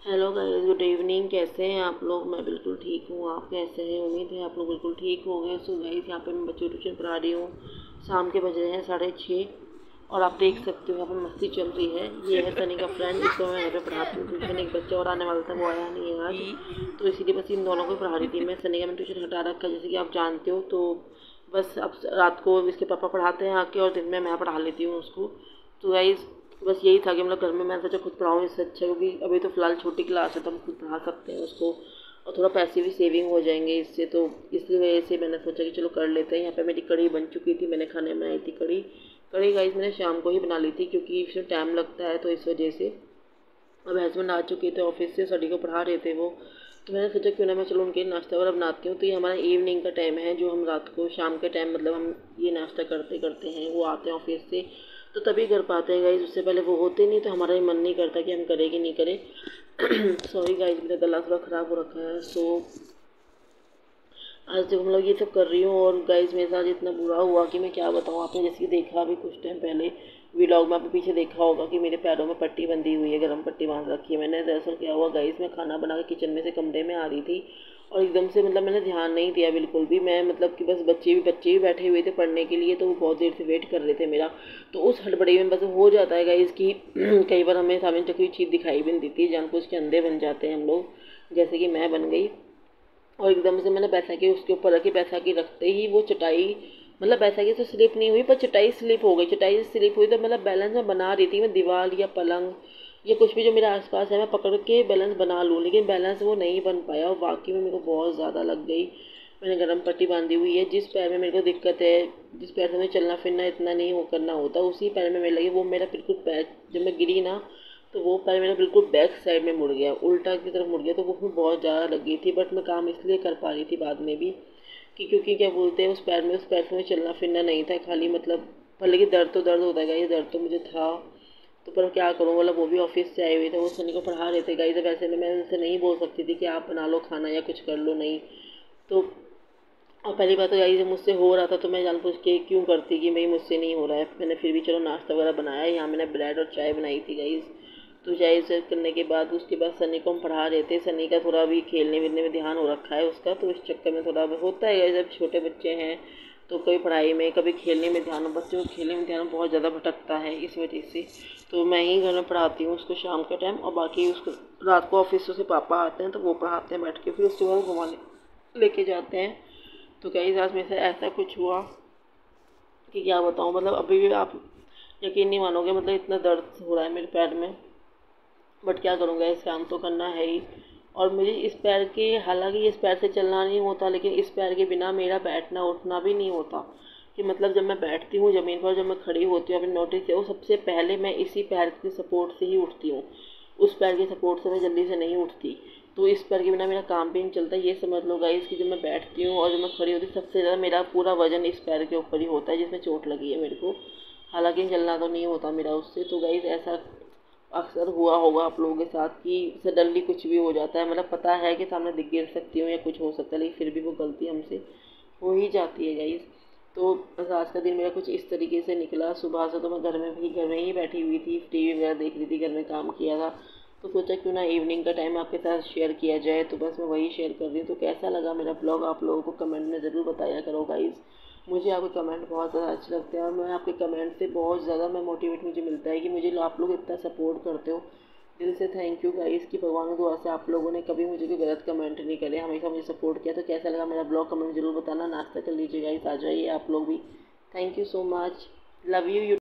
Hello guys, good evening. कैसे हैं आप लोग? मैं बिल्कुल ठीक हूँ। आप कैसे हैं? उम्मीद है आप लोग बिल्कुल ठीक हो गए। सो गाइस, यहाँ पे मैं बच्चों को ट्यूशन पढ़ा रही हूँ। शाम के बज रहे हैं 6:30 और आप देख सकते हो यहाँ पे मस्ती चल रही है। ये है सनी का फ्रेंड, जिसको मैं यहाँ पे पढ़ाती हूँ ट्यूशन। एक बच्चा और आने वाला था, वो आया नहीं है आज, तो इसीलिए बस इन दोनों को पढ़ा रही थी मैं। सनी का मैंने ट्यूशन हटा रखा है, जैसे कि आप जानते हो। तो बस अब रात को इसके पापा पढ़ाते हैं आके, और दिन में मैं पढ़ा लेती हूँ उसको। तो गाइस, बस यही था कि मतलब घर में मैं सोचा खुद पढ़ाऊँ इससे अच्छा, क्योंकि अभी तो फ़िलहाल छोटी क्लास है तो हम खुद पढ़ा सकते हैं उसको, और थोड़ा पैसे भी सेविंग हो जाएंगे इससे। तो इसलिए वजह से मैंने सोचा कि चलो कर लेते हैं। यहाँ पे मेरी कढ़ी बन चुकी थी, मैंने खाने बनाई थी कढ़ी। कढ़ी गाइस मैंने शाम को ही बना ली थी, क्योंकि इसमें टाइम लगता है, तो इस वजह से। अब हस्बैंड आ चुके थे ऑफिस से, स्टडी को पढ़ा रहे थे वो। तो मैंने सोचा क्यों ना मैं चलो उनके नाश्ता वगैरह बनाती हूँ। तो ये हमारा इवनिंग का टाइम है, जो हम रात को शाम के टाइम मतलब हम ये नाश्ता करते करते हैं। वो आते हैं ऑफिस से तो तभी कर पाते हैं गाइज, उससे पहले वो होते नहीं, तो हमारा भी मन नहीं करता कि हम करें कि नहीं करें। सॉरी गाइज, मेरा गला थोड़ा ख़राब हो रखा है। सो आज जब हम लोग ये सब कर रही हूँ, और गाइज मेरे साथ इतना बुरा हुआ कि मैं क्या बताऊँ। आपने जैसे कि देखा अभी कुछ टाइम पहले व्लॉग में, आपने पीछे देखा होगा कि मेरे पैरों में पट्टी बंधी हुई है, गर्म पट्टी बांध रखी है मैंने। दरअसल क्या हुआ गाइज, मैं खाना बना के किचन में से कमरे में आ रही थी, और एकदम से मतलब मैंने ध्यान नहीं दिया बिल्कुल भी। मैं मतलब कि बस बच्चे भी बैठे हुए थे पढ़ने के लिए, तो वो बहुत देर से वेट कर रहे थे मेरा। तो उस हड़बड़ी में बस हो जाता है गाइज कि कई बार हमें सामने से कोई चीज़ दिखाई भी नहीं देती, जानबूझ के अंधे बन जाते हैं हम लोग, जैसे कि मैं बन गई। और एकदम से मैंने बैसाखी उसके ऊपर रखी, बैसाखी रखते ही वो चटाई, मतलब बैसाखी तो स्लिप नहीं हुई पर चटाई स्लिप हो गई। चटाई स्लिप हुई तो मतलब बैलेंस मैं बना रही थी, मैं दीवार या पलंग या कुछ भी जो मेरे आसपास है मैं पकड़ के बैलेंस बना लूँ, लेकिन बैलेंस वो नहीं बन पाया, और वाकई में मेरे को बहुत ज़्यादा लग गई। मैंने गर्म पट्टी बांधी हुई है। जिस पैर में मेरे को दिक्कत है, जिस पैर से मुझे चलना फिरना इतना नहीं हो करना होता, उसी पैर में मेरे लगी। वो मेरा बिल्कुल पैर, जब मैं गिरी ना, तो वो पैर मेरा बिल्कुल बैक साइड में मुड़ गया, उल्टा की तरफ मुड़ गया। तो वो उसमें बहुत ज़्यादा लग गई थी, बट मैं काम इसलिए कर पा रही थी बाद में भी कि क्योंकि क्या बोलते हैं, उस पैर से मुझे चलना फिरना नहीं था खाली, मतलब पर लेकिन दर्द तो दर्द होता है, ये दर्द तो मुझे था। तो पर क्या करूँ, मतलब वो भी ऑफिस से आए हुए थे, वो सनी को पढ़ा रहे थे गाइस। तो वैसे में मैं उनसे नहीं बोल सकती थी कि आप बना लो खाना या कुछ कर लो, नहीं। तो और पहली बात तो गाइस, जब मुझसे हो रहा था तो मैं जानबूझ के क्यों करती कि भाई मुझसे नहीं हो रहा है। मैंने फिर भी चलो नाश्ता वगैरह बनाया। यहाँ मैंने ब्रेड और चाय बनाई थी गाइस। तो चाय से करने के बाद उसके बाद सनी को हम पढ़ा रहे थे। सनी का थोड़ा भी खेलने वेलने में ध्यान हो रखा है उसका, तो इस चक्कर में थोड़ा होता है गाइस, जब छोटे बच्चे हैं तो कभी पढ़ाई में कभी खेलने में ध्यान, बच्चों को खेलने में ध्यान बहुत ज़्यादा भटकता है, इस वजह से। तो मैं ही घर में पढ़ाती हूँ उसको शाम के टाइम, और बाकी उसको रात को ऑफिस से पापा आते हैं तो वो पढ़ाते हैं बैठ के, फिर उसके बाद घुमाने लेके जाते हैं। तो कई साल में से ऐसा कुछ हुआ कि क्या बताऊँ, मतलब अभी भी आप यकीन नहीं मानोगे, मतलब इतना दर्द हो रहा है मेरे पैर में। बट क्या करूँगा, इस काम तो करना है ही। और मुझे इस पैर के, हालांकि इस पैर से चलना नहीं होता, लेकिन इस पैर के बिना मेरा बैठना उठना भी नहीं होता। कि मतलब जब मैं बैठती हूँ ज़मीन पर, जब मैं खड़ी होती हूँ, आपने नोटिस किया हो, सबसे पहले मैं इसी पैर के सपोर्ट से ही उठती हूँ। उस पैर के सपोर्ट से मैं जल्दी से नहीं उठती। तो इस पैर के बिना मेरा काम भी नहीं चलता। ये समझ लो गाइस कि जब मैं बैठती हूँ और जब मैं खड़ी होती हूँ, सबसे ज़्यादा मेरा पूरा वजन इस पैर के ऊपर ही होता है, जिसमें चोट लगी है मेरे को। हालांकि चलना तो नहीं होता मेरा उससे। तो गाइस, ऐसा अक्सर हुआ होगा आप लोगों के साथ कि सडनली कुछ भी हो जाता है, मतलब पता है कि सामने दिख गिर सकती हूँ या कुछ हो सकता है, लेकिन फिर भी वो गलती हमसे हो ही जाती है गाइस। तो बस आज का दिन मेरा कुछ इस तरीके से निकला। सुबह से तो मैं घर में ही बैठी हुई थी, टीवी वगैरह देख रही थी, घर में काम किया था। तो सोचा क्यों ना इवनिंग का टाइम आपके साथ शेयर किया जाए, तो बस मैं वही शेयर कर रही हूँ। तो कैसा लगा मेरा ब्लॉग आप लोगों को कमेंट में ज़रूर बताया करो गाइज़। मुझे आपके कमेंट बहुत ज़्यादा अच्छे लगते हैं, और मैं आपके कमेंट से बहुत ज़्यादा मैं मोटिवेट मुझे मिलता है कि मुझे आप लोग इतना सपोर्ट करते हो। दिल से थैंक यू गाइस, कि भगवान की दुआ से आप लोगों ने कभी मुझे कोई गलत कमेंट नहीं करे, हमेशा मुझे सपोर्ट किया। तो कैसा लगा मेरा ब्लॉग कमेंट जरूर बताना। नाश्ता कर लीजिए गाइस, आ जाइए आप लोग भी। Thank you so much, love you.